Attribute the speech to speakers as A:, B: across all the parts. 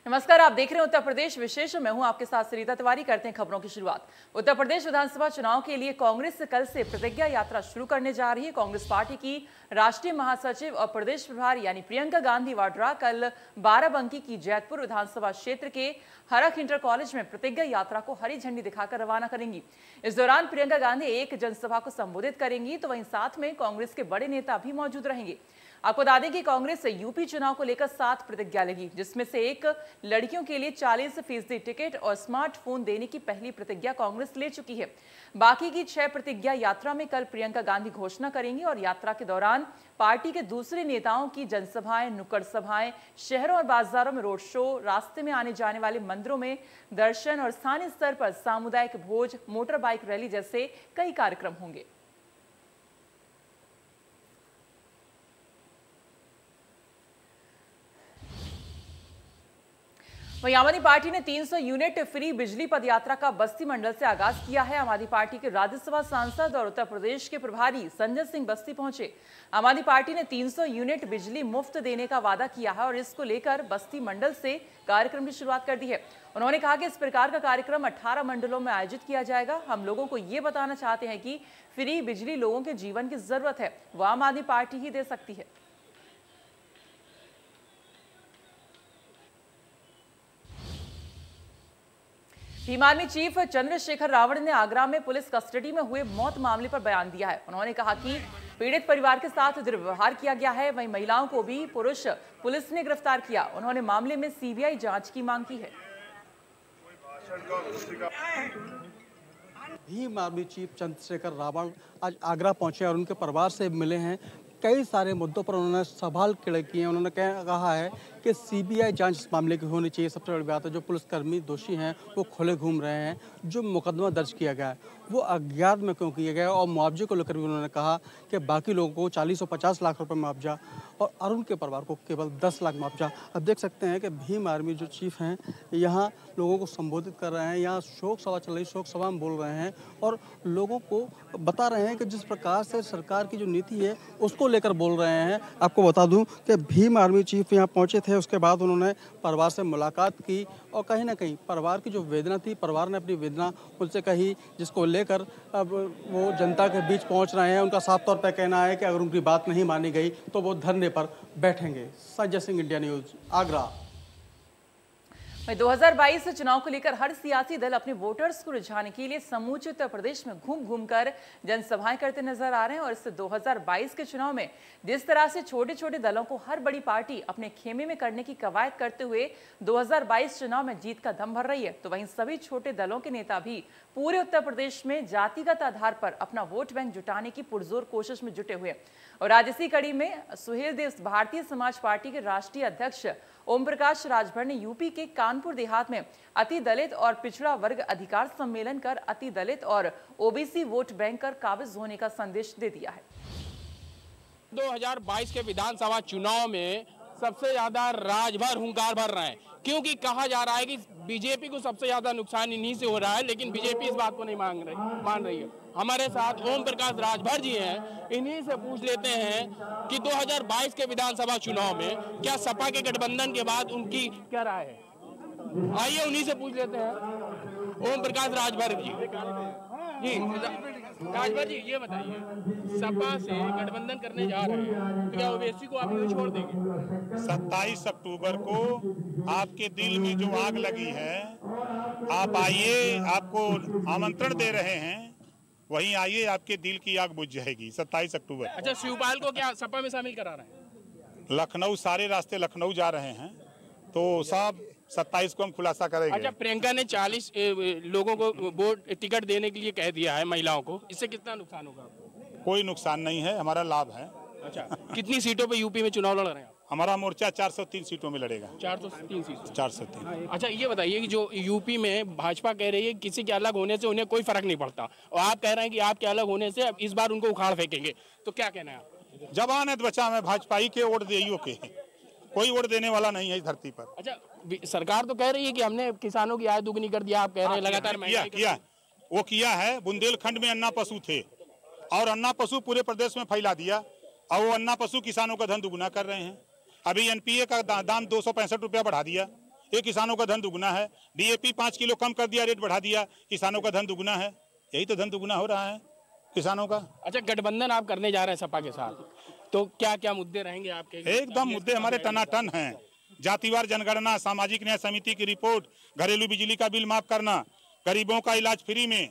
A: नमस्कार, आप देख रहे हैं उत्तर प्रदेश विशेष। मैं हूं आपके साथ सरिता तिवारी। करते हैं खबरों की शुरुआत। उत्तर प्रदेश विधानसभा चुनाव के लिए कांग्रेस कल से प्रतिज्ञा यात्रा शुरू करने जा रही है। कांग्रेस पार्टी की राष्ट्रीय महासचिव और प्रदेश प्रभारी यानी प्रियंका गांधी वाड्रा कल बाराबंकी की जैतपुर विधानसभा क्षेत्र के हरख इंटर कॉलेज में प्रतिज्ञा यात्रा को हरी झंडी दिखाकर रवाना करेंगी। इस दौरान प्रियंका गांधी एक जनसभा को संबोधित करेंगी, तो वहीं साथ में कांग्रेस के बड़े नेता भी मौजूद रहेंगे। आपको बता दें कि कांग्रेस यूपी चुनाव को लेकर 7 प्रतिज्ञा लेगी, जिसमें से एक लड़कियों के लिए 40% टिकट और स्मार्टफोन देने की पहली प्रतिज्ञा कांग्रेस ले चुकी है। बाकी की 6 प्रतिज्ञा यात्रा में कल प्रियंका गांधी घोषणा करेंगी और यात्रा के दौरान पार्टी के दूसरे नेताओं की जनसभाएं, नुक्कड़ सभाएं, शहरों और बाजारों में रोड शो, रास्ते में आने जाने वाले मंदिरों में दर्शन और स्थानीय स्तर पर सामुदायिक भोज, मोटर बाइक रैली जैसे कई कार्यक्रम होंगे। वहीं आम आदमी पार्टी ने 300 यूनिट फ्री बिजली पदयात्रा का बस्ती मंडल से आगाज किया है। आम आदमी पार्टी के राज्यसभा सांसद और उत्तर प्रदेश के प्रभारी संजय सिंह बस्ती पहुंचे। आम आदमी पार्टी ने 300 यूनिट बिजली मुफ्त देने का वादा किया है और इसको लेकर बस्ती मंडल से कार्यक्रम की शुरुआत कर दी है। उन्होंने कहा कि इस प्रकार का कार्यक्रम 18 मंडलों में आयोजित किया जाएगा। हम लोगों को ये बताना चाहते हैं कि फ्री बिजली लोगों के जीवन की जरूरत है, वो आम आदमी पार्टी ही दे सकती है। भीम आर्मी चीफ चंद्रशेखर रावण ने आगरा में पुलिस कस्टडी में हुए मौत मामले पर बयान दिया है। उन्होंने कहा कि पीड़ित परिवार के साथ दुर्व्यवहार किया गया है। वहीं महिलाओं को भी पुलिस ने गिरफ्तार किया। उन्होंने मामले में सीबीआई जांच की मांग की है।
B: भीम आर्मी चीफ चंद्रशेखर रावण आज आगरा पहुंचे और उनके परिवार से मिले हैं। कई सारे मुद्दों पर उन्होंने सवाल खड़े किए हैं। उन्होंने कहा है कि सीबीआई जांच इस मामले की होनी चाहिए। सबसे बड़ी बात है, जो पुलिसकर्मी दोषी हैं वो खुले घूम रहे हैं। जो मुकदमा दर्ज किया गया है वो अज्ञात में क्यों किया गया, और मुआवजे को लेकर भी उन्होंने कहा कि बाकी लोगों को 40 और 50 लाख रुपए मुआवजा और अरुण के परिवार को केवल 10 लाख मुआवजा। अब देख सकते हैं कि भीम आर्मी जो चीफ हैं यहाँ लोगों को संबोधित कर रहे हैं। यहाँ शोक सभा चल रही, शोक सभा में बोल रहे हैं और लोगों को बता रहे हैं कि जिस प्रकार से सरकार की जो नीति है उसको लेकर बोल रहे हैं। आपको बता दूं कि भीम आर्मी चीफ यहाँ पहुंचे थे, उसके बाद उन्होंने परिवार से मुलाकात की और कहीं ना कहीं परिवार की जो वेदना थी, परिवार ने अपनी वेदना उनसे कही, जिसको लेकर अब वो जनता के बीच पहुंच रहे हैं। उनका साफ तौर पर कहना है कि अगर उनकी बात नहीं मानी गई तो वो धरने पर बैठेंगे। Sanjay Singh, India news, Agra.
A: 2022 चुनाव को लेकर हर सियासी दल अपने वोटर्स को रिझाने के लिए समूचे उत्तर प्रदेश में घूम घूम कर जनसभाएं करते नजर आ रहे हैं। और इस 2022 के चुनाव में जिस तरह से छोटे छोटे दलों को हर बड़ी पार्टी अपने खेमे में करने की कवायद करते हुए 2022 चुनाव में जीत का दम भर रही है, तो वहीं सभी छोटे दलों के नेता भी पूरे उत्तर प्रदेश में जातिगत आधार पर अपना वोट बैंक जुटाने की पुरजोर कोशिश में जुटे हुए। और आज इसी कड़ी में सुहेल देव भारतीय समाज पार्टी के राष्ट्रीय अध्यक्ष ओम प्रकाश राजभर ने यूपी के कानपुर देहात में अति दलित और पिछड़ा वर्ग अधिकार सम्मेलन कर अति दलित और ओबीसी वोट बैंक कर काबिज होने का संदेश दे दिया है।
C: 2022 के विधानसभा चुनाव में सबसे ज्यादा राजभर हुंकार भर रहे हैं, क्योंकि कहा जा रहा है कि बीजेपी को सबसे ज्यादा नुकसान इन्हीं से हो रहा है, लेकिन बीजेपी इस बात को नहीं मान रही है। हमारे साथ ओम प्रकाश राजभर जी हैं, इन्हीं से पूछ लेते हैं कि 2022 के विधानसभा चुनाव में क्या सपा के गठबंधन के बाद उनकी क्या राय है। आइए उन्हीं से पूछ लेते हैं। ओम प्रकाश राजभर जी, राजभर जी ये बताइए, सपा से गठबंधन करने जा रहे हैं तो क्या ओवैसी को आप यूं छोड़ देंगे?
D: 27 अक्टूबर को आपके दिल में जो आग लगी है, आप आइए, आपको आमंत्रण दे रहे हैं, वहीं आइए, आपके दिल की आग बुझ जाएगी 27 अक्टूबर।
C: अच्छा, शिवपाल को क्या सपा में शामिल करा रहे हैं?
D: लखनऊ, सारे रास्ते लखनऊ जा रहे हैं, तो सब 27 को हम खुलासा करेंगे।
C: अच्छा, प्रियंका ने 40 लोगों को वोट टिकट देने के लिए कह दिया है, महिलाओं को, इससे कितना नुकसान होगा?
D: कोई नुकसान नहीं है, हमारा लाभ है।
C: अच्छा, कितनी सीटों पे यूपी में चुनाव लड़ रहे हैं?
D: हमारा मोर्चा 403 सीटों में लड़ेगा।
C: 403 सीटों?
D: 403।
C: अच्छा, ये बताइए कि जो यूपी में भाजपा कह रही है किसी के अलग होने से उन्हें कोई फर्क नहीं पड़ता, और आप कह रहे हैं कि आपके अलग होने से अब इस बार उनको उखाड़ फेंकेंगे, तो क्या कहना है आप?
D: जवान है बचा, मैं भाजपा ही के वोट देइयो के, कोई वोट देने वाला नहीं है इस धरती पर।
C: अच्छा, सरकार तो कह रही है कि हमने किसानों की आय दुगनी कर दिया, आप कह रहे हैं लगातार
D: वो किया है। बुंदेलखंड में अन्ना पशु थे और अन्ना पशु पूरे प्रदेश में फैला दिया, और वो अन्ना पशु किसानों का धन दुगुना कर रहे हैं। अभी एनपीए का दाम 265 रुपया बढ़ा दिया, ये किसानों का धन दुगना है। DAP 5 किलो कम कर दिया, रेट बढ़ा दिया, किसानों का धन दुगना है। यही तो धन दुगना हो रहा है किसानों का।
C: अच्छा, गठबंधन आप करने जा रहे हैं सपा के साथ, तो क्या क्या मुद्दे रहेंगे आपके?
D: एकदम मुद्दे हमारे टनाटन हैं। जातिवार जनगणना, सामाजिक न्याय समिति की रिपोर्ट, घरेलू बिजली का बिल माफ करना, गरीबों का इलाज फ्री में।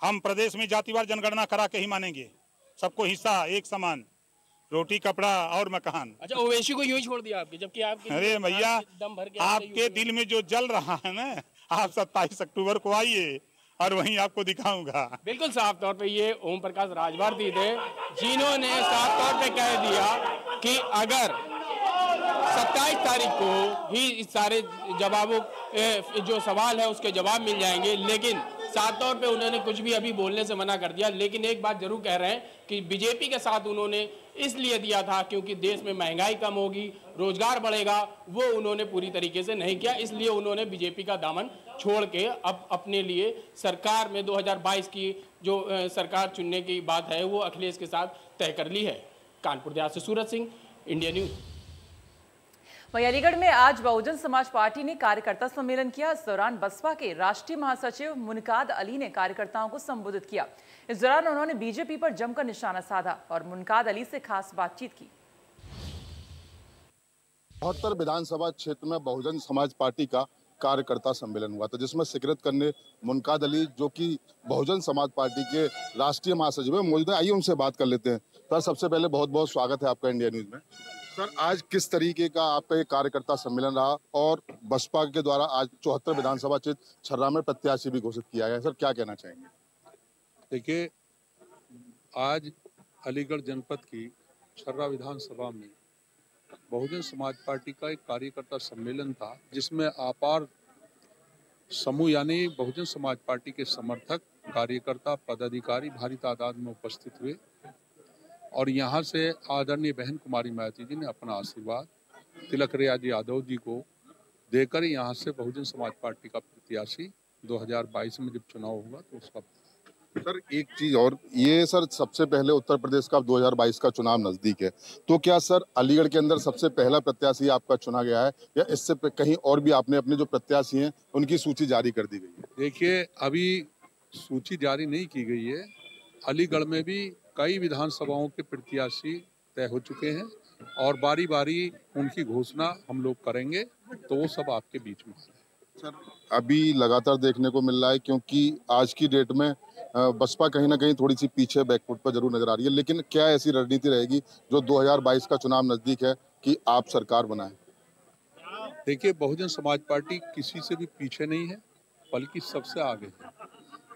D: हम प्रदेश में जातिवार जनगणना करा के ही मानेंगे, सबको हिस्सा एक समान, रोटी कपड़ा और मकान।
C: अच्छा, ओवैसी को यूं ही छोड़ दिया आपके, जबकि आपके
D: अरे भैया,
C: दम भर के
D: आपके दिल में जो जल रहा है ना, आप 27 अक्टूबर को आइए और वहीं आपको दिखाऊंगा।
C: बिल्कुल साफ तौर पे ये ओम प्रकाश राजभारती थे, जिन्होंने साफ तौर पे कह दिया कि अगर 27 तारीख को ही इस सारे जवाबों जो सवाल है उसके जवाब मिल जाएंगे, लेकिन साफ तौर पे उन्होंने कुछ भी अभी बोलने से मना कर दिया। लेकिन एक बात जरूर कह रहे हैं कि बीजेपी के साथ उन्होंने इसलिए दिया था क्योंकि देश में महंगाई कम होगी, रोजगार बढ़ेगा, वो उन्होंने पूरी तरीके से नहीं किया, इसलिए उन्होंने बीजेपी का दामन छोड़ के अब अपने लिए सरकार में 2022 की जो सरकार चुनने की बात है वो अखिलेश के साथ तय कर ली है। कानपुर देहात से सूरज सिंह, इंडिया न्यूज।
A: वहीं अलीगढ़ में आज बहुजन समाज पार्टी ने कार्यकर्ता सम्मेलन किया। इस दौरान बसपा के राष्ट्रीय महासचिव मुनकाद अली ने कार्यकर्ताओं को संबोधित किया। इस दौरान उन्होंने बीजेपी पर जमकर निशाना साधा और मुनकाद अली से खास बातचीत की।
E: 72 विधानसभा क्षेत्र में बहुजन समाज पार्टी का कार्यकर्ता सम्मेलन हुआ था, जिसमें शिरकत करने मुनकाद अली, जो कि बहुजन समाज पार्टी के राष्ट्रीय महासचिव है, मौजूद है। आइए उनसे बात कर लेते हैं। सर, सबसे पहले बहुत बहुत स्वागत है आपका इंडिया न्यूज में। सर, आज किस तरीके का आपका ये कार्यकर्ता सम्मेलन रहा और बसपा के द्वारा आज 74 विधानसभा क्षेत्र छर्रा में प्रत्याशी भी घोषित किया गया, सर क्या कहना चाहेंगे?
F: देखिए, आज अलीगढ़ जनपद की छर्रा विधानसभा में बहुजन समाज पार्टी का एक कार्यकर्ता सम्मेलन था, जिसमें अपार समूह यानी बहुजन समाज पार्टी के समर्थक, कार्यकर्ता, पदाधिकारी भारी तादाद में उपस्थित हुए और यहाँ से आदरणीय बहन कुमारी मायावती जी ने अपना आशीर्वाद तिलक रियाज यादव जी को देकर यहाँ से बहुजन समाज पार्टी का प्रत्याशी 2022 में जब चुनाव होगा तो उसका।
E: सर, एक चीज और, ये सर सबसे पहले उत्तर प्रदेश का 2022 का चुनाव नजदीक है, तो क्या सर अलीगढ़ के अंदर सबसे पहला प्रत्याशी आपका चुना गया है या इससे कहीं और भी आपने अपने जो प्रत्याशी हैं उनकी सूची जारी कर दी गई है?
F: देखिए, अभी सूची जारी नहीं की गई है। अलीगढ़ में भी कई विधानसभाओं के प्रत्याशी तय हो चुके हैं और बारी बारी उनकी घोषणा हम लोग करेंगे, तो वो सब आपके बीच में।
E: सर, अभी लगातार देखने को मिल रहा है, क्योंकि आज की डेट में बसपा कहीं ना कहीं थोड़ी सी पीछे बैकफुट पर जरूर नजर आ रही है, लेकिन क्या ऐसी रणनीति रहेगी जो 2022 का चुनाव नजदीक है कि आप सरकार बनाएं?
F: देखिए, बहुजन समाज पार्टी किसी से भी पीछे नहीं है, बल्कि सबसे आगे है।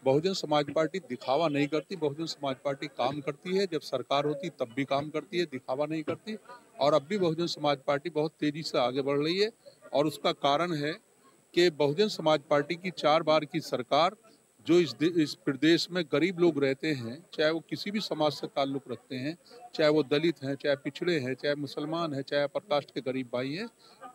F: बहुजन समाज पार्टी दिखावा नहीं करती, बहुजन समाज पार्टी काम करती है। जब सरकार होती तब भी काम करती है, दिखावा नहीं करती। और अब भी बहुजन समाज पार्टी बहुत तेजी से आगे बढ़ रही है और उसका कारण है कि बहुजन समाज पार्टी की 4 बार की सरकार, जो इस प्रदेश में गरीब लोग रहते हैं, चाहे वो किसी भी समाज से ताल्लुक़ रखते हैं, चाहे वो दलित हैं, चाहे पिछड़े हैं, चाहे मुसलमान हैं, चाहे अपर कास्ट के गरीब भाई हैं,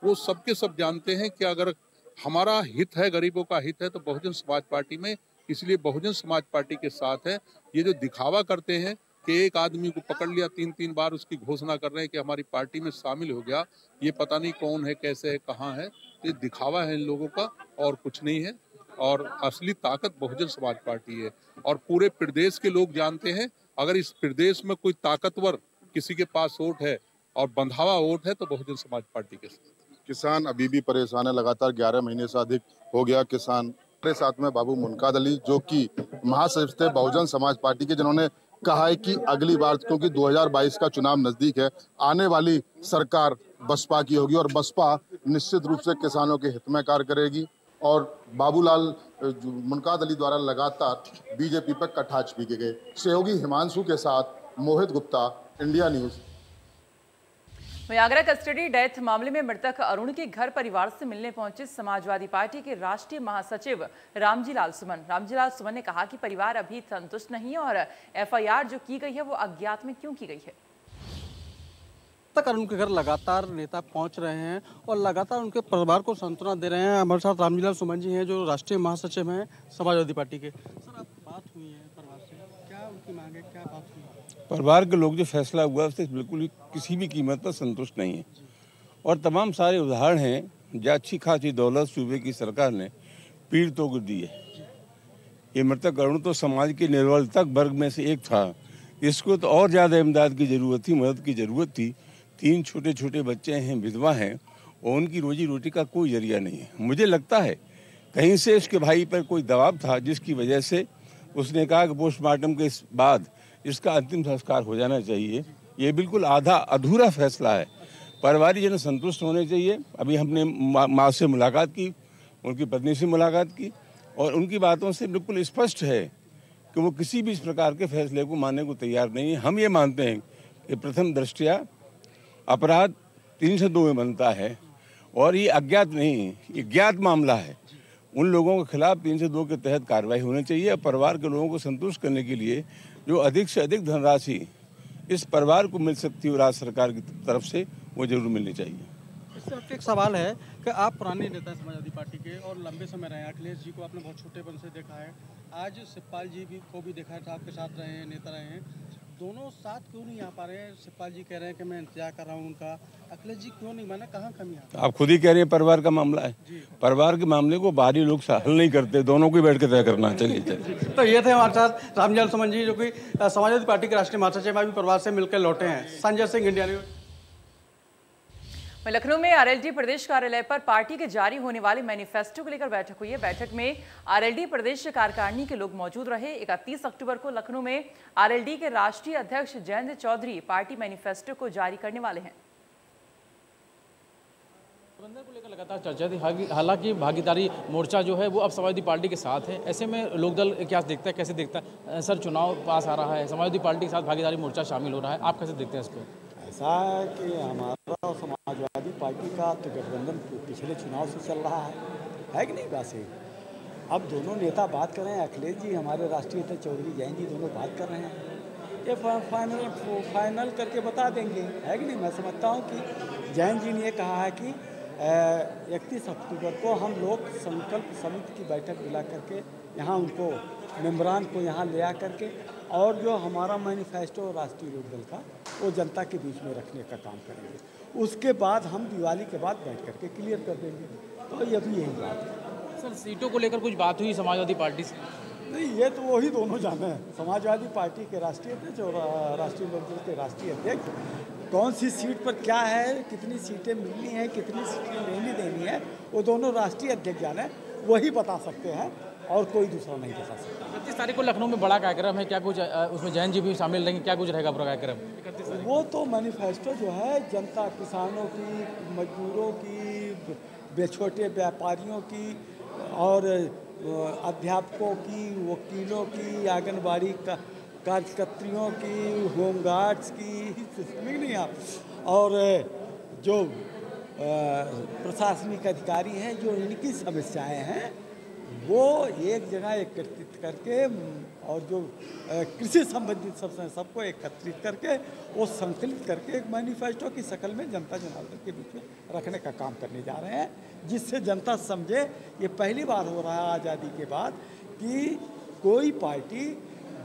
F: वो सबके सब जानते हैं कि अगर हमारा हित है, गरीबों का हित है, तो बहुजन समाज पार्टी में, इसलिए बहुजन समाज पार्टी के साथ है। ये जो दिखावा करते हैं कि एक आदमी को पकड़ लिया, 3-3 बार उसकी घोषणा कर रहे हैं कि हमारी पार्टी में शामिल हो गया, ये पता नहीं कौन है, कैसे है, कहाँ है, तो ये दिखावा है इन लोगों का और कुछ नहीं है। और असली ताकत बहुजन समाज पार्टी है और पूरे प्रदेश के लोग जानते हैं, अगर इस प्रदेश में कोई ताकतवर किसी के पास वोट है और बंधावा वोट है तो बहुजन समाज पार्टी के साथ।
E: किसान अभी भी परेशान है, लगातार 11 महीने से अधिक हो गया किसान। मेरे साथ में बाबू मुनकाद अली, जो कि महासचिव थे बहुजन समाज पार्टी के, जिन्होंने कहा है कि अगली बार, क्योंकि 2022 का चुनाव नजदीक है, आने वाली सरकार बसपा की होगी और बसपा निश्चित रूप से किसानों के हित में कार्य करेगी। और बाबूलाल मुनकाद अली द्वारा लगातार बीजेपी पर कटाक्ष भी किए गए। सहयोगी हिमांशु के साथ मोहित गुप्ता, इंडिया न्यूज।
A: वहीं आगरा कस्टडी डेथ मामले में मृतक अरुण के घर परिवार से मिलने पहुंचे समाजवादी पार्टी के राष्ट्रीय महासचिव रामजीलाल सुमन ने कहा कि परिवार अभी संतुष्ट नहीं है और FIR जो की गई है वो अज्ञात में क्यों की गई है।
B: तक उनके घर लगातार नेता पहुंच रहे हैं और लगातार उनके परिवार को सांत्वना दे रहे हैं। हमारे साथ रामजीलाल सुमन जी हैं, जो राष्ट्रीय महासचिव हैं समाजवादी पार्टी के। सर, आपकी बात हुई है परिवार से, क्या उनकी मांग है, क्या बात हुई?
G: परिवार के लोग जो फैसला हुआ उससे बिल्कुल किसी भी कीमत पर संतुष्ट नहीं है और तमाम सारे उदाहरण हैं जो अच्छी खासी दौलत सूबे की सरकार ने पीड़ितों को दी है। ये मृतक अरुण तो समाज के निर्बलतक वर्ग में से एक था। इसको तो और ज़्यादा इमदाद की ज़रूरत थी, मदद की ज़रूरत थी। 3 छोटे छोटे बच्चे हैं, विधवा हैं और उनकी रोजी रोटी का कोई जरिया नहीं है। मुझे लगता है कहीं से उसके भाई पर कोई दबाव था, जिसकी वजह से उसने कहा कि पोस्टमार्टम के बाद इसका अंतिम संस्कार हो जाना चाहिए। ये बिल्कुल आधा अधूरा फैसला है। परिवारजन संतुष्ट होने चाहिए। अभी हमने माँ से मुलाकात की, उनकी पत्नी से मुलाकात की और उनकी बातों से बिल्कुल स्पष्ट है कि वो किसी भी इस प्रकार के फैसले को मानने को तैयार नहीं है। हम ये मानते हैं कि प्रथम दृष्टया अपराध 302 में बनता है और ये अज्ञात नहीं, ये ज्ञात मामला है। उन लोगों के खिलाफ 302 के तहत कार्रवाई होनी चाहिए। परिवार के लोगों को संतुष्ट करने के लिए जो अधिक से अधिक धनराशि इस परिवार को मिल सकती है राज्य सरकार की तरफ से, वो जरूर मिलनी चाहिए।
B: इससे आपसे एक सवाल है कि आप पुराने नेता समाजवादी पार्टी के और लंबे समय रहे हैं। अखिलेश जी को आपने बहुत छोटेपन से देखा है, आज शिवपाल जी को भी देखा था, आपके साथ रहे हैं, नेता रहे हैं। दोनों साथ क्यों नहीं आ पा रहे हैं? शिवपाल जी कह रहे हैं कि मैं इंतजार कर रहा हूँ उनका, अखिलेश जी क्यों नहीं माना, कहाँ कमी है?
G: आप खुद ही कह रहे हैं परिवार का मामला है। परिवार के मामले को बाहरी लोग हल नहीं करते, दोनों को ही बैठ के तय करना चाहिए।
B: तो ये थे हमारे साथ रामजल सुमन जी, जो कि समाजवादी पार्टी के राष्ट्रीय महासचिव, अभी परिवार से मिलकर लौटे हैं। Sanjay Singh, India news.
A: लखनऊ में आरएलडी प्रदेश कार्यालय पर पार्टी के जारी होने वाले मैनिफेस्टो को लेकर बैठक हुई है। बैठक में आरएलडी प्रदेश कार्यकारिणी के लोग मौजूद रहे। 31 अक्टूबर को लखनऊ में आरएलडी के राष्ट्रीय अध्यक्ष जयंत चौधरी पार्टी मैनिफेस्टो को जारी करने वाले हैं।
H: प्रबंधन को लेकर लगातार चर्चा थी। हालांकि भागीदारी मोर्चा जो है वो अब समाजवादी पार्टी के साथ है। ऐसे में लोकदल क्या देखता है, कैसे देखता है? सर, चुनाव पास आ रहा है, समाजवादी पार्टी के साथ भागीदारी मोर्चा शामिल हो रहा है, आप कैसे देखते हैं इसको?
I: ऐसा है कि हमारा और समाजवादी पार्टी का तो गठबंधन पिछले चुनाव से चल रहा है कि नहीं? वैसे अब दोनों नेता बात कर रहे हैं, अखिलेश जी हमारे राष्ट्रीय अध्यक्ष चौधरी जैन जी दोनों बात कर रहे हैं। ये फाइनल करके बता देंगे, है कि नहीं? मैं समझता हूँ कि जैन जी ने ये कहा है कि 31 अक्टूबर को हम लोग संकल्प समिति की बैठक बुला करके यहाँ उनको मेम्बरान को यहाँ ले आ करके और जो हमारा मैनिफेस्टो राष्ट्रीय लोकदल का वो जनता के बीच में रखने का काम करेंगे। उसके बाद हम दिवाली के बाद बैठ करके क्लियर कर देंगे। तो ये भी यही बात है।
H: सर, सीटों को लेकर कुछ बात हुई समाजवादी पार्टी से?
I: नहीं, ये तो वही दोनों जाने हैं, समाजवादी पार्टी के राष्ट्रीय अध्यक्ष और राष्ट्रीय लोकदल के राष्ट्रीय अध्यक्ष। कौन सी सीट पर क्या है, कितनी सीटें मिलनी है, कितनी सीटें नहीं देनी है, वो दोनों राष्ट्रीय अध्यक्ष जाने, वही बता सकते हैं और कोई दूसरा नहीं बता सकता।
H: 31 तारीख को लखनऊ में बड़ा कार्यक्रम है, क्या कुछ उसमें जैन जी भी शामिल रहेंगे, क्या कुछ रहेगा पूरा कार्यक्रम?
I: वो तो मैनिफेस्टो जो है जनता, किसानों की, मजदूरों की, छोटे व्यापारियों की और अध्यापकों की, वकीलों की, आंगनबाड़ी कार्यकर्त्रियों की, होमगार्ड्स की, नहीं आप, और जो प्रशासनिक अधिकारी हैं, जो इनकी समस्याएं हैं वो एक जगह एकत्रित करके और जो कृषि संबंधित सबको एकत्रित करके वो संकलित करके एक मैनिफेस्टो की शक्ल में जनता जनार्दन के बीच में रखने का काम करने जा रहे हैं, जिससे जनता समझे। ये पहली बार हो रहा है आज़ादी के बाद कि कोई पार्टी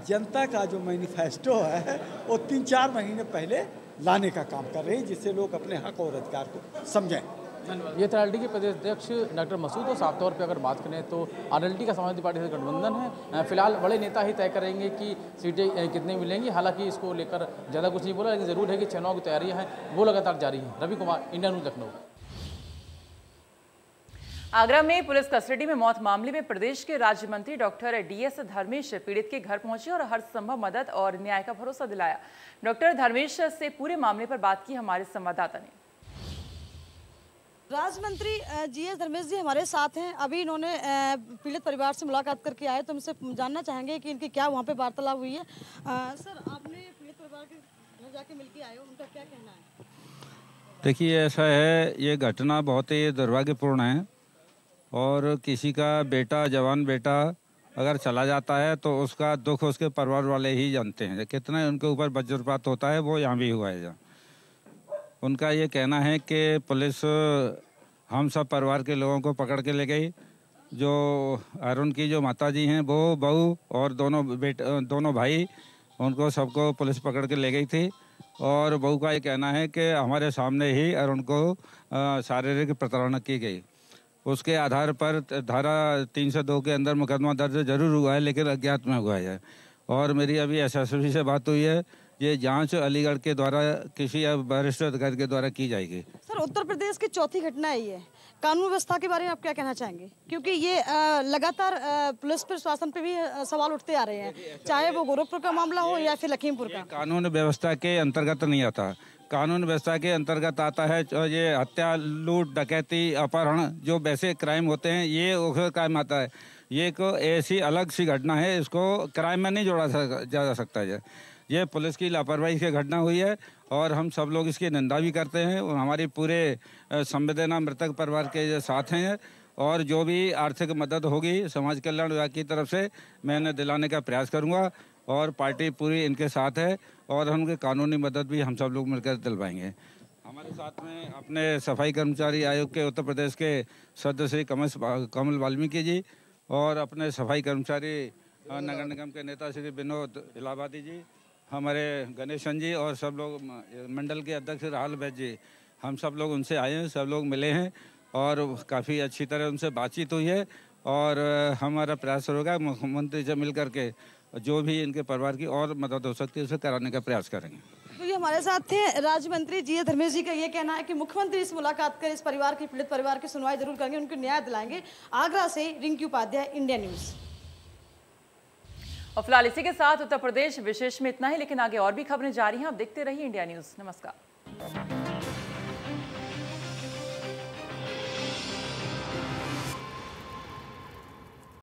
I: जनता का जो मैनिफेस्टो है वो 3-4 महीने पहले लाने का काम कर रही है, जिससे लोग अपने हक और अधिकार को समझें।
H: ये था आरएलडी के प्रदेश अध्यक्ष डॉक्टर मसूद। और साफ तौर पे अगर बात करें तो आरएलडी का समाजवादी पार्टी से गठबंधन है। फिलहाल बड़े नेता ही तय करेंगे कि सीटें कितनी मिलेंगी। हालांकि इसको लेकर ज़्यादा कुछ नहीं बोला, लेकिन ज़रूर है कि चुनाव की तैयारियां हैं वो लगातार जारी हैं। Ravi Kumar, India news, Lucknow.
A: आगरा में पुलिस कस्टडी में मौत मामले में प्रदेश के राज्य मंत्री डॉक्टर डीएस धर्मेश पीड़ित के घर पहुंचे और हर संभव मदद और न्याय का भरोसा दिलाया। डॉक्टर धर्मेश से पूरे मामले पर बात की हमारे संवाददाता ने।
J: राज्य मंत्री जीएस धर्मेश जी हमारे साथ हैं। अभी इन्होंने पीड़ित परिवार से मुलाकात करके आए, तो हमसे जानना चाहेंगे कि इनकी क्या वहाँ पे वार्तालाप हुई है। सर, आपने पीड़ित परिवार के घर जाके मिलके आए हो, उनका क्या कहना है?
K: देखिए, ऐसा है, ये घटना बहुत ही दुर्भाग्यपूर्ण है और किसी का बेटा, जवान बेटा अगर चला जाता है तो उसका दुख उसके परिवार वाले ही जानते हैं। कितना उनके ऊपर वज्रपात होता है वो यहाँ भी हुआ है। उनका ये कहना है कि पुलिस हम सब परिवार के लोगों को पकड़ के ले गई। जो अरुण की जो माताजी हैं वो, बहू और दोनों भाई, उनको सबको पुलिस पकड़ के ले गई थी और बहू का ये कहना है कि हमारे सामने ही अरुण को शारीरिक प्रताड़ना की गई। उसके आधार पर धारा 302 के अंदर मुकदमा दर्ज जरूर हुआ है, लेकिन अज्ञात में हुआ है। और मेरी अभी एसएसपी से बात हुई है, ये जांच अलीगढ़ के द्वारा किसी वरिष्ठ अधिकारी के द्वारा की जाएगी।
J: सर, उत्तर प्रदेश की चौथी घटना है ये। कानून व्यवस्था के बारे में आप क्या कहना चाहेंगे? क्योंकि ये लगातार पुलिस प्रशासन पे भी सवाल उठते आ रहे हैं, चाहे वो गोरखपुर का मामला हो या फिर लखीमपुर का।
K: कानून व्यवस्था के अंतर्गत नहीं आता। कानून व्यवस्था के अंतर्गत आता है ये हत्या, लूट, डकैती, अपहरण, जो वैसे क्राइम होते हैं, ये क्राइम आता है। ये को ऐसी अलग सी घटना है, इसको क्राइम में नहीं जोड़ा जा सकता है। ये पुलिस की लापरवाही की घटना हुई है और हम सब लोग इसकी निंदा भी करते हैं। हमारी पूरे संवेदना मृतक परिवार के साथ हैं और जो भी आर्थिक मदद होगी समाज कल्याण विभाग की तरफ से मैं इन्हें दिलाने का प्रयास करूंगा और पार्टी पूरी इनके साथ है और उनकी कानूनी मदद भी हम सब लोग मिलकर दिलवाएंगे। हमारे साथ में अपने सफाई कर्मचारी आयोग के उत्तर प्रदेश के सदस्य श्री कमल वाल्मीकि जी और अपने सफाई कर्मचारी नगर निगम के नेता श्री विनोद इलाहाबादी जी, हमारे गणेशन जी और सब लोग मंडल के अध्यक्ष राहुल बैद जी, हम सब लोग उनसे आए हैं, सब लोग मिले हैं और काफ़ी अच्छी तरह उनसे बातचीत हुई है और हमारा प्रयास होगा मुख्यमंत्री से मिल करके जो भी इनके परिवार की और मदद हो सकती है उसे कराने का प्रयास करेंगे।
J: तो ये हमारे साथ थे राज्य मंत्री जी धर्मेश जी का ये कहना है कि मुख्यमंत्री से मुलाकात कर इस परिवार की पीड़ित परिवार की सुनवाई जरूर करेंगे, उनको न्याय दिलाएंगे। आगरा से रिंकी उपाध्याय, इंडिया न्यूज।
A: और फिलहाल इसी के साथ उत्तर प्रदेश विशेष में इतना ही, लेकिन आगे और भी खबरें जारी हैं। आप देखते रहिए इंडिया न्यूज। नमस्कार।